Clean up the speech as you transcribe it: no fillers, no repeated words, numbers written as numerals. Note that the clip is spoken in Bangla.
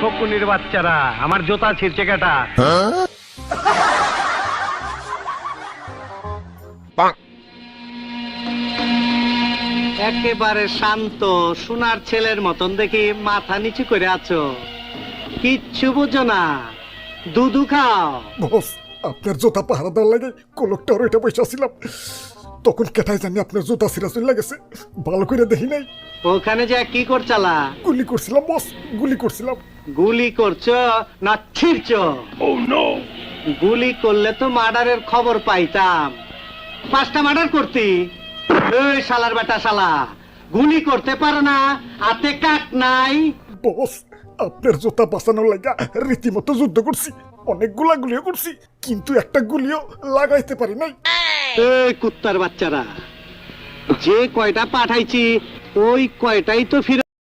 ফকুনির বাচ্চারা, আমার জুতা ছিঁড়ছে কেটা? একেবারে শান্ত সোনার ছেলের মতন দেখি মাথা নিচু করে আছো, কিচ্ছু বুঝো না, দুধু খাও। বস, আপনার জুতা পাহারা দেওয়ার লাগে কোলকটা ওইটা বসে ছিলাম, তখন কেটাই জানি আপনার জুতা ছিঁড়া চলে গেছে, ভালো করে দেখি নাই। ওখানে যে কি করছালা? গুলি করছিলাম বস, গুলি করছিলাম। গুলি করছো না ছিড়ছো? গুলি করলে তো মার্ডারের খবর পাইতাম, 5টা মার্ডার করতি। এই শালার বেটা শালা, গুলি করতে পারো না, হাতে কাট নাই। বস, আপনার জুতা বাঁচানোর লাগা রীতিমতো যুদ্ধ করছি, অনেকগুলা গুলিও করছি, কিন্তু একটা গুলিও লাগাইতে পারি নাই। এই কুত্তার বাচ্চারা, যে কয়টা পাঠাইছি ওই কয়টাই তো ফিরে